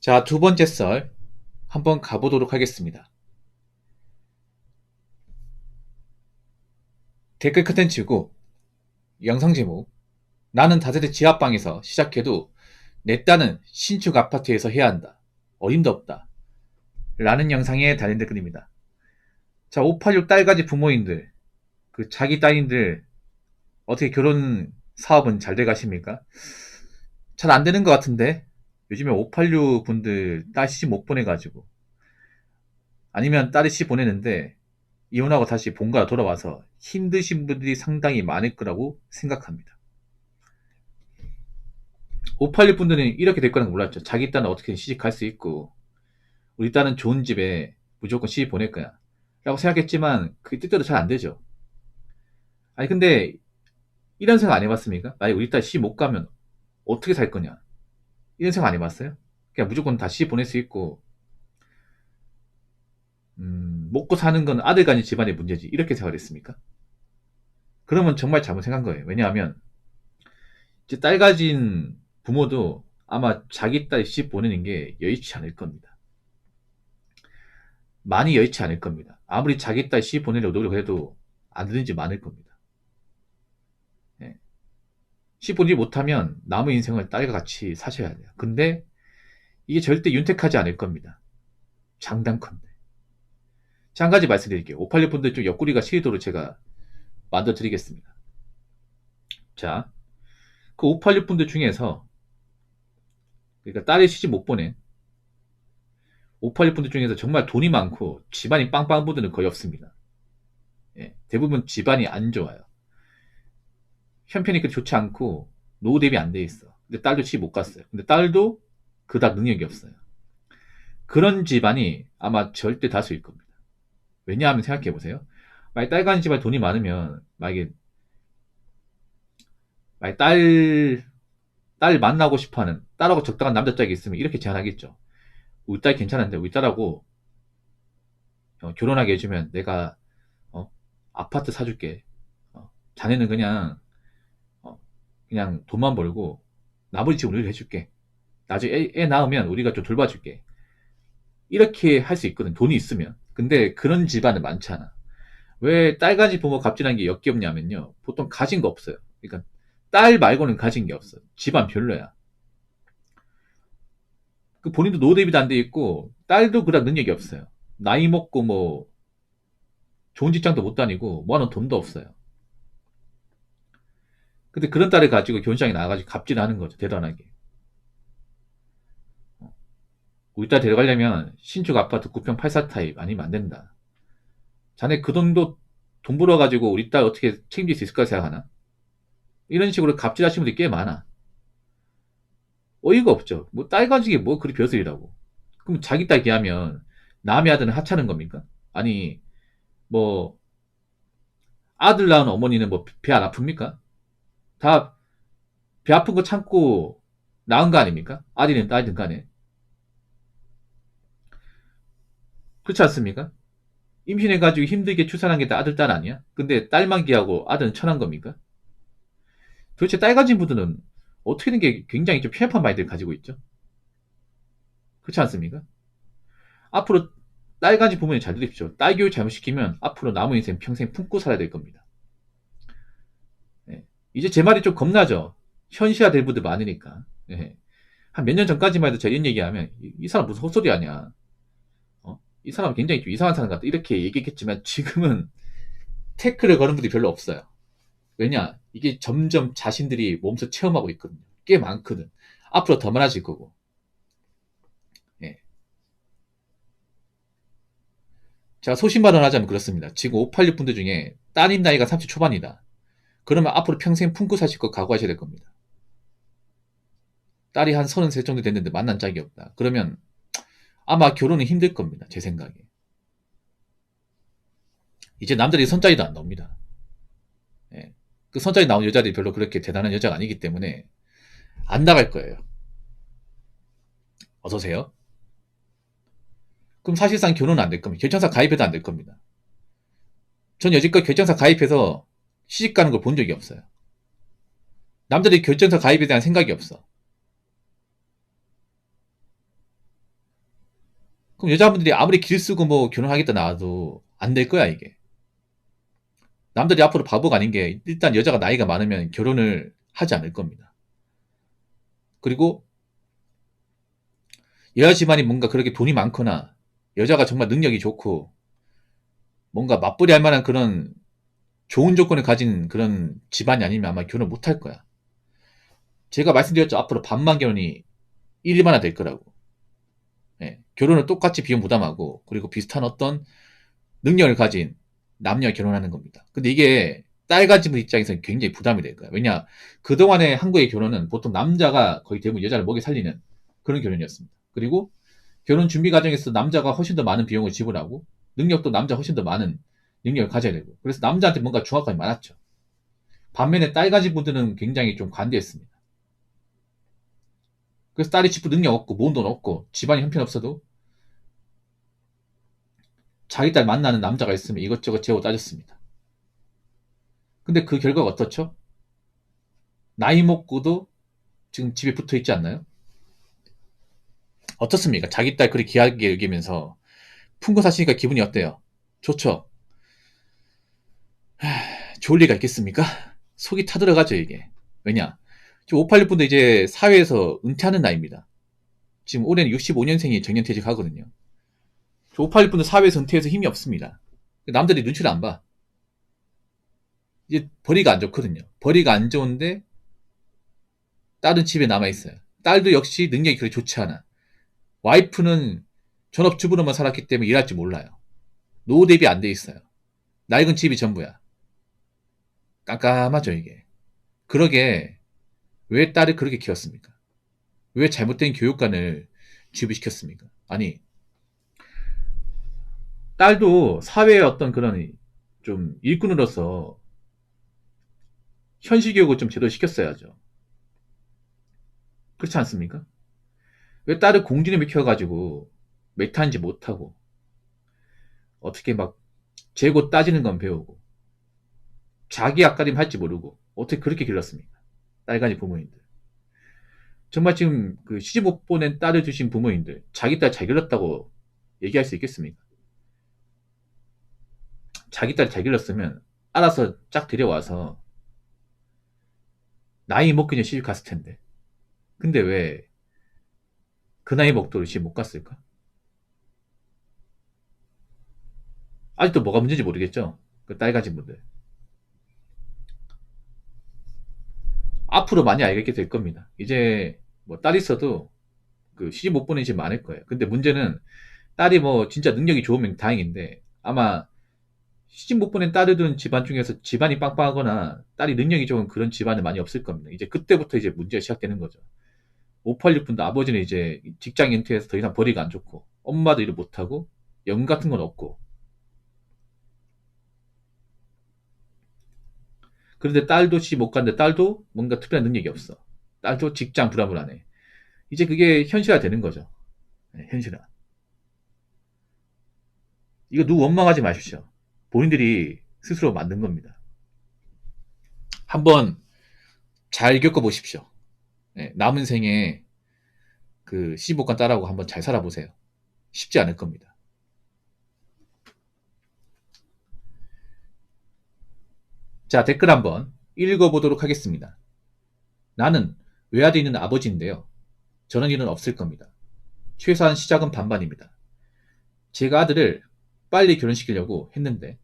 자, 두 번째 썰 한번 가보도록 하겠습니다. 댓글 컨텐츠고 영상 제목 나는 다세대 지하방에서 시작해도 내 딸은 신축 아파트에서 해야 한다. 어림도 없다. 라는 영상에 달린 댓글입니다. 자, 586 딸가지 부모님들, 그 자기 따님들 어떻게 결혼 사업은 잘 돼 가십니까? 잘 안 되는 것 같은데 요즘에 586 분들 딸 시집 못 보내가지고 아니면 딸이 시집 보내는데 이혼하고 다시 본가로 돌아와서 힘드신 분들이 상당히 많을 거라고 생각합니다. 586 분들은 이렇게 될 거는 몰랐죠. 자기 딸은 어떻게 시집 갈 수 있고 우리 딸은 좋은 집에 무조건 시집 보낼 거야 라고 생각했지만 그게 뜻대로 잘 안 되죠. 아니 근데 이런 생각 안 해봤습니까? 만약 우리 딸 시집 못 가면 어떻게 살 거냐 이런 생각 안 해봤어요? 그냥 무조건 다 시집 보낼 수 있고 먹고 사는 건 아들 가진 집안의 문제지 이렇게 생각했습니까? 그러면 정말 잘못 생각한 거예요. 왜냐하면 이제 딸 가진 부모도 아마 자기 딸 시집 보내는 게 여의치 않을 겁니다. 많이 여의치 않을 겁니다. 아무리 자기 딸 시집 보내려고 노력해도 안 되는 집 많을 겁니다. 예. 시집 보내지 못하면 남의 인생을 딸과 같이 사셔야 돼요. 근데 이게 절대 윤택하지 않을 겁니다. 장단컨대. 자, 한 가지 말씀드릴게요. 586 분들 좀 옆구리가 시리도록 제가 만들어 드리겠습니다. 자, 그 586 분들 중에서 그러니까 딸이 시집 못 보낸 586 분들 중에서 정말 돈이 많고 집안이 빵빵한 분들은 거의 없습니다. 예, 대부분 집안이 안 좋아요. 형편이 그렇게 좋지 않고 노후 대비 안 돼 있어. 근데 딸도 시집 못 갔어요. 근데 딸도 그닥 능력이 없어요. 그런 집안이 아마 절대 다수일 겁니다. 왜냐하면 생각해 보세요. 만약 딸 가진 집안에 돈이 많으면 만약에 딸 만나고 싶어하는 딸하고 적당한 남자짝이 있으면 이렇게 제안하겠죠. 우리 딸 괜찮은데 우리 딸하고 결혼하게 해주면 내가 아파트 사줄게. 자네는 어, 그냥 돈만 벌고 나머지 집은 우리가 해줄게. 나중에 애 낳으면 우리가 좀 돌봐줄게. 이렇게 할 수 있거든. 돈이 있으면. 근데 그런 집안은 많지 않아. 왜 딸 가진 부모 갑질하는 게 역겹냐면요. 보통 가진 거 없어요. 그러니까 딸 말고는 가진 게 없어. 집안 별로야. 그 본인도 노후 대비도 안 돼 있고 딸도 그닥 능력이 없어요. 나이 먹고 뭐 좋은 직장도 못 다니고 뭐하는 돈도 없어요. 근데 그런 딸을 가지고 결혼장에 나와가지고 갑질하는 거죠. 대단하게. 우리 딸 데려가려면 신축 아파트 9평 84 타입 아니면 안 된다. 자네 그 돈도 돈 벌어가지고 우리 딸 어떻게 책임질 수 있을까 생각하나? 이런 식으로 갑질하시는 분들이 꽤 많아. 어이가 없죠. 뭐 딸 가지기 뭐 그리 벼슬이라고. 그럼 자기 딸 기하면 남의 아들은 하찮은 겁니까? 아니 뭐 아들 낳은 어머니는 뭐 배 안 아픕니까? 다 배 아픈 거 참고 낳은 거 아닙니까? 아들이든 딸이든 간에. 그렇지 않습니까? 임신해가지고 힘들게 출산한 게 다 아들, 딸 아니야? 근데 딸만 귀하고 아들은 천한 겁니까? 도대체 딸 가진 분들은 어떻게 된 게 굉장히 좀 편협한 마인드를 가지고 있죠? 그렇지 않습니까? 앞으로 딸 가진 부모님 잘 들으십시오. 딸 교육 잘못시키면 앞으로 남은 인생 평생 품고 살아야 될 겁니다. 예. 이제 제 말이 좀 겁나죠? 현실화 될 분들 많으니까. 예. 한 몇 년 전까지만 해도 제가 이런 얘기하면 이 사람 무슨 헛소리 하냐. 이 사람 굉장히 좀 이상한 사람 같다. 이렇게 얘기했겠지만 지금은 태클을 거는 분들이 별로 없어요. 왜냐? 이게 점점 자신들이 몸소 체험하고 있거든요. 꽤 많거든. 앞으로 더 많아질 거고. 예. 제가 소신발언하자면 그렇습니다. 지금 586 분들 중에 따님 나이가 30 초반이다. 그러면 앞으로 평생 품고 사실 거 각오하셔야 될 겁니다. 딸이 한 33 정도 됐는데 만난 짝이 없다. 그러면 아마 결혼은 힘들 겁니다. 제 생각에. 이제 남들이 선짜리도 안 나옵니다. 예. 그 선짜리 나온 여자들이 별로 그렇게 대단한 여자가 아니기 때문에 안 나갈 거예요. 어서오세요. 그럼 사실상 결혼은 안 될 겁니다. 결정사 가입해도 안 될 겁니다. 전 여지껏 결정사 가입해서 시집 가는 걸 본 적이 없어요. 남들이 결정사 가입에 대한 생각이 없어. 그럼 여자분들이 아무리 길 쓰고 뭐 결혼하겠다 나와도 안 될 거야, 이게. 남들이 앞으로 바보가 아닌 게 일단 여자가 나이가 많으면 결혼을 하지 않을 겁니다. 그리고 여자 집안이 뭔가 그렇게 돈이 많거나 여자가 정말 능력이 좋고 뭔가 맞벌이 할 만한 그런 좋은 조건을 가진 그런 집안이 아니면 아마 결혼 못 할 거야. 제가 말씀드렸죠. 앞으로 반만 결혼이 1, 2만화 될 거라고. 예, 결혼을 똑같이 비용 부담하고 그리고 비슷한 어떤 능력을 가진 남녀가 결혼하는 겁니다. 근데 이게 딸 가진 분 입장에서는 굉장히 부담이 될 거야. 왜냐, 그동안의 한국의 결혼은 보통 남자가 거의 대부분 여자를 먹여 살리는 그런 결혼이었습니다. 그리고 결혼 준비 과정에서 남자가 훨씬 더 많은 비용을 지불하고 능력도 남자 훨씬 더 많은 능력을 가져야 되고 그래서 남자한테 뭔가 중압감이 많았죠. 반면에 딸 가진 분들은 굉장히 좀 관대했습니다. 그래서 딸이 집도 능력 없고 모은 돈 없고 집안이 형편없어도 자기 딸 만나는 남자가 있으면 이것저것 재워 따졌습니다. 근데 그 결과가 어떻죠? 나이 먹고도 지금 집에 붙어 있지 않나요? 어떻습니까? 자기 딸 그리 귀하게 여기면서 푼 거 사시니까 기분이 어때요? 좋죠? 좋을 리가 있겠습니까? 속이 타들어가죠, 이게. 왜냐? 지금 586분도 이제 사회에서 은퇴하는 나이입니다. 지금 올해는 65년생이 정년퇴직하거든요. 586분도 사회에서 은퇴해서 힘이 없습니다. 남들이 눈치를 안 봐. 이제 벌이가 안 좋거든요. 벌이가 안 좋은데 딸은 집에 남아있어요. 딸도 역시 능력이 그렇게 좋지 않아. 와이프는 전업주부로만 살았기 때문에 일할 줄 몰라요. 노후 대비 안 돼 있어요. 낡은 집이 전부야. 깜깜하죠, 이게. 그러게 왜 딸을 그렇게 키웠습니까? 왜 잘못된 교육관을 주입시켰습니까? 아니, 딸도 사회의 어떤 그런 좀 일꾼으로서 현실 교육을 좀 제대로 시켰어야죠. 그렇지 않습니까? 왜 딸을 공진에 미켜가지고 메타인지 못하고 어떻게 막 재고 따지는 건 배우고 자기 앞가림 할지 모르고 어떻게 그렇게 길렀습니까? 딸가지 부모님들. 정말 지금 그 시집 못 보낸 딸을 주신 부모님들 자기 딸 잘 길렀다고 얘기할 수 있겠습니까? 자기 딸 잘 길렀으면 알아서 쫙 데려와서 나이 먹기 전에 시집 갔을 텐데. 근데 왜 그 나이 먹도록 시집 못 갔을까? 아직도 뭐가 문제인지 모르겠죠? 그 딸 가진 분들. 앞으로 많이 알게 될 겁니다. 이제 뭐 딸 있어도 그 시집 못 보낸 집 많을 거예요. 근데 문제는 딸이 뭐 진짜 능력이 좋으면 다행인데 아마 시집 못 보낸 딸을 둔 집안 중에서 집안이 빵빵하거나 딸이 능력이 좋은 그런 집안은 많이 없을 겁니다. 이제 그때부터 이제 문제가 시작되는 거죠. 586분도 아버지는 이제 직장 은퇴해서 더 이상 벌이가 안 좋고 엄마도 일을 못하고 연 같은 건 없고 그런데 딸도 시집 못 갔는데 딸도 뭔가 특별한 능력이 없어. 딸도 직장 불합을하네. 이제 그게 현실화 되는 거죠. 네, 현실화. 이거 누구 원망하지 마십시오. 본인들이 스스로 만든 겁니다. 한번 잘 겪어보십시오. 네, 남은 생에 그 시집못간 딸하고 한번 잘 살아보세요. 쉽지 않을 겁니다. 자, 댓글 한번 읽어보도록 하겠습니다. 나는 외아도 있는 아버지인데요. 저런 일은 없을 겁니다. 최소한 시작은 반반입니다. 제가 아들을 빨리 결혼시키려고 했는데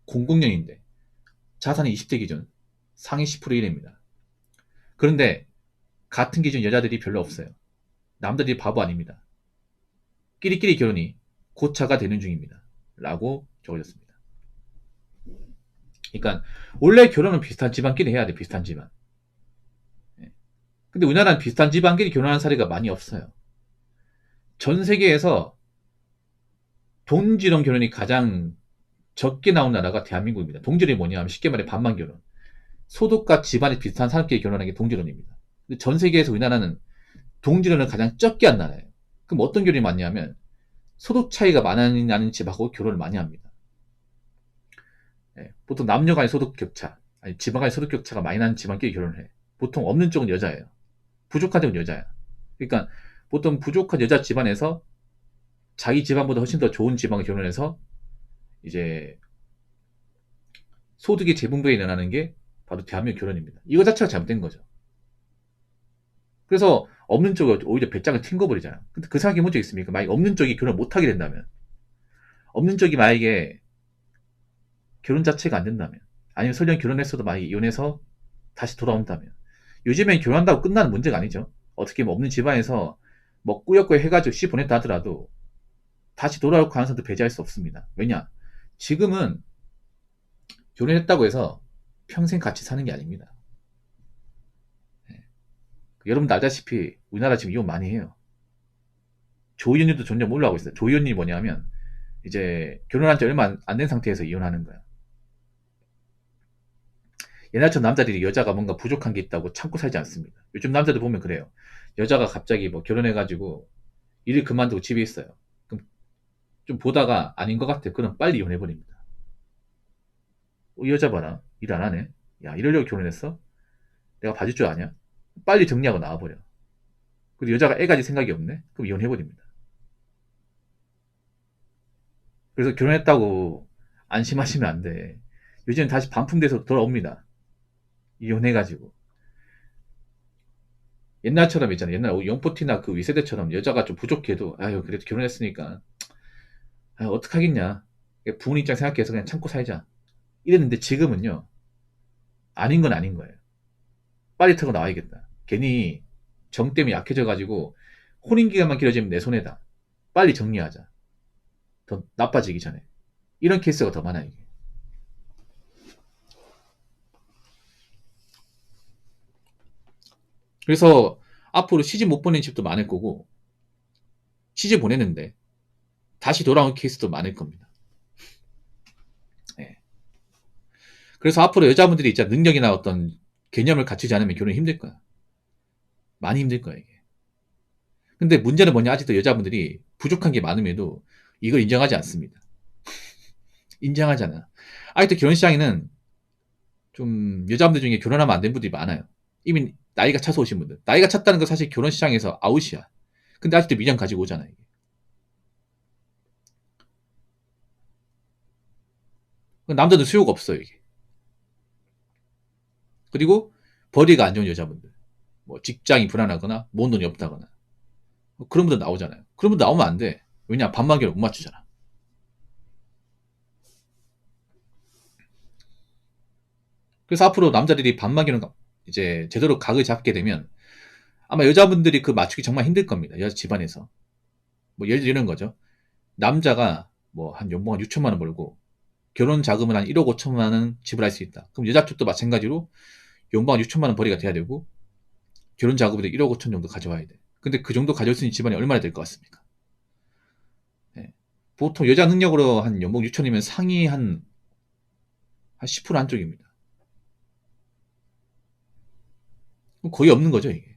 공공연인데 자산이 20대 기준 상위 10% 이내입니다. 그런데 같은 기준 여자들이 별로 없어요. 남들이 바보 아닙니다. 끼리끼리 결혼이 고차가 되는 중입니다. 라고 적어졌습니다. 그러니까 원래 결혼은 비슷한 집안끼리 해야 돼. 비슷한 집안. 근데 우리나라는 비슷한 집안끼리 결혼하는 사례가 많이 없어요. 전 세계에서 동질혼 결혼이 가장 적게 나온 나라가 대한민국입니다. 동질혼이 뭐냐면 쉽게 말해 반만 결혼. 소득과 집안이 비슷한 사람끼리 결혼하는 게 동질혼입니다. 근데 전 세계에서 우리나라는 동질혼을 가장 적게 한 나라예요. 그럼 어떤 결혼이 많냐면 소득 차이가 많이 나는 집하고 결혼을 많이 합니다. 보통 남녀 간의 소득 격차, 아니 집안 간의 소득 격차가 많이 나는 집안끼리 결혼을 해. 보통 없는 쪽은 여자예요. 부족한 쪽은 여자야. 그러니까 보통 부족한 여자 집안에서 자기 집안보다 훨씬 더 좋은 지방을 결혼해서 이제 소득의 재분배가 일어나는 게 바로 대한민국 결혼입니다. 이거 자체가 잘못된 거죠. 그래서 없는 쪽에 오히려 배짱을 튕겨버리잖아. 근데 그 생각해 본 적 있습니까? 만약 없는 쪽이 결혼 못하게 된다면, 없는 쪽이 만약에 결혼 자체가 안 된다면, 아니면 설령 결혼했어도 만약에 이혼해서 다시 돌아온다면, 요즘엔 결혼한다고 끝나는 문제가 아니죠. 어떻게 보면 없는 집안에서 뭐 꾸역꾸역 해가지고 시 보냈다 하더라도 다시 돌아올 가능성도 배제할 수 없습니다. 왜냐? 지금은 결혼했다고 해서 평생 같이 사는 게 아닙니다. 여러분도 알다시피 우리나라 지금 이혼 많이 해요. 조이언니도 점점 올라오고 있어요. 조이언니 뭐냐면 이제 결혼한 지 얼마 안 된 상태에서 이혼하는 거야. 옛날처럼 남자들이 여자가 뭔가 부족한 게 있다고 참고 살지 않습니다. 요즘 남자들 보면 그래요. 여자가 갑자기 뭐 결혼해가지고 일을 그만두고 집에 있어요. 그럼 좀 보다가 아닌 것 같아. 그럼 빨리 이혼해버립니다. 이 여자 봐라. 일 안 하네. 야, 이러려고 결혼했어? 내가 봐줄 줄 아냐? 빨리 정리하고 나와버려. 그리고 여자가 애 가질 생각이 없네? 그럼 이혼해버립니다. 그래서 결혼했다고 안심하시면 안 돼. 요즘 다시 반품돼서 돌아옵니다. 이혼해가지고. 옛날처럼 있잖아요. 옛날 영포티나 그 위세대처럼 여자가 좀 부족해도, 아유, 그래도 결혼했으니까, 아유, 어떡하겠냐. 부모님 입장 생각해서 그냥 참고 살자. 이랬는데 지금은요, 아닌 건 아닌 거예요. 빨리 타고 나와야겠다. 괜히 정 때문에 약해져가지고, 혼인기간만 길어지면 내 손해다. 빨리 정리하자. 더 나빠지기 전에. 이런 케이스가 더 많아요, 이게. 그래서 앞으로 시집 못 보낸 집도 많을 거고, 시집 보냈는데 다시 돌아온 케이스도 많을 겁니다. 네. 그래서 앞으로 여자분들이 진짜 능력이나 어떤 개념을 갖추지 않으면 결혼이 힘들 거야. 많이 힘들 거야, 이게. 근데 문제는 뭐냐? 아직도 여자분들이 부족한 게 많음에도 이걸 인정하지 않습니다. 인정하잖아. 아직도 결혼 시장에는 좀 여자분들 중에 결혼하면 안 된 분들이 많아요. 이미 나이가 차서 오신 분들. 나이가 찼다는 건 사실 결혼 시장에서 아웃이야. 근데 아직도 미련 가지고 오잖아, 이게. 남자들 수요가 없어요, 이게. 그리고 벌이가 안 좋은 여자분들. 뭐 직장이 불안하거나 모은 돈이 없다거나. 뭐 그런 분들 나오잖아요. 그런 분들 나오면 안 돼. 왜냐? 반만기를 못 맞추잖아. 그래서 앞으로 남자들이 반만기는 이제 제대로 각을 잡게 되면 아마 여자분들이 그 맞추기 정말 힘들 겁니다. 여자 집안에서. 뭐 예를 들어 이런 거죠. 남자가 뭐 한 연봉 한 6천만 원 벌고 결혼 자금은 한 1억 5천만 원 지불할 수 있다. 그럼 여자 쪽도 마찬가지로 연봉 한 6천만 원 벌이가 돼야 되고 결혼 자금으로 1억 5천 정도 가져와야 돼. 근데 그 정도 가져올 수 있는 집안이 얼마나 될 것 같습니까? 네. 보통 여자 능력으로 한 연봉 6천이면 상위 한 10% 한쪽입니다. 거의 없는 거죠, 이게.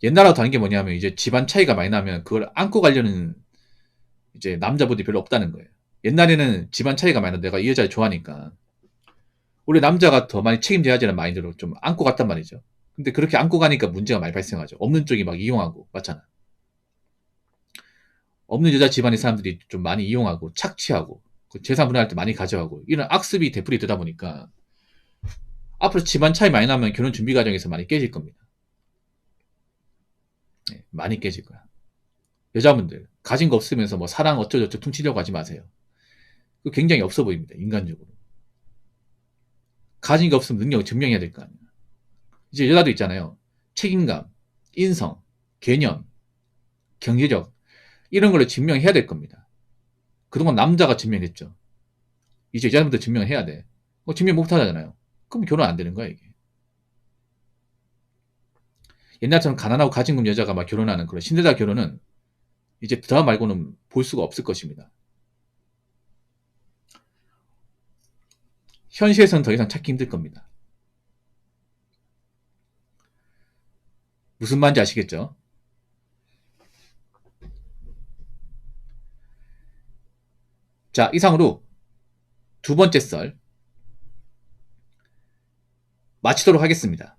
옛날하고 다른 게 뭐냐면 이제 집안 차이가 많이 나면 그걸 안고 가려는 이제 남자분들이 별로 없다는 거예요. 옛날에는 집안 차이가 많이 나 내가 이 여자를 좋아하니까 원래 남자가 더 많이 책임져야지는 마인드로 좀 안고 갔단 말이죠. 근데 그렇게 안고 가니까 문제가 많이 발생하죠. 없는 쪽이 막 이용하고 맞잖아. 없는 여자 집안의 사람들이 좀 많이 이용하고 착취하고 그 재산 분할할 때 많이 가져가고 이런 악습이 되풀이 되다 보니까 앞으로 집안 차이 많이 나면 결혼 준비 과정에서 많이 깨질 겁니다. 네, 많이 깨질 거야. 여자분들 가진 거 없으면서 뭐 사랑 어쩌고저쩌고 퉁치려고 하지 마세요. 그 굉장히 없어 보입니다. 인간적으로. 가진 게 없으면 능력을 증명해야 될 거 아니에요. 이제 여자도 있잖아요. 책임감, 인성, 개념, 경제력 이런 걸로 증명해야 될 겁니다. 그동안 남자가 증명했죠. 이제 여자분들 증명해야 돼. 증명 못 하잖아요. 그럼 결혼 안 되는 거야 이게. 옛날처럼 가난하고 가진 금 여자가 막 결혼하는 그런 신데렐라 결혼은 이제 드라마 말고는 볼 수가 없을 것입니다. 현실에서는 더 이상 찾기 힘들 겁니다. 무슨 말인지 아시겠죠? 자, 이상으로 두 번째 썰 마치도록 하겠습니다.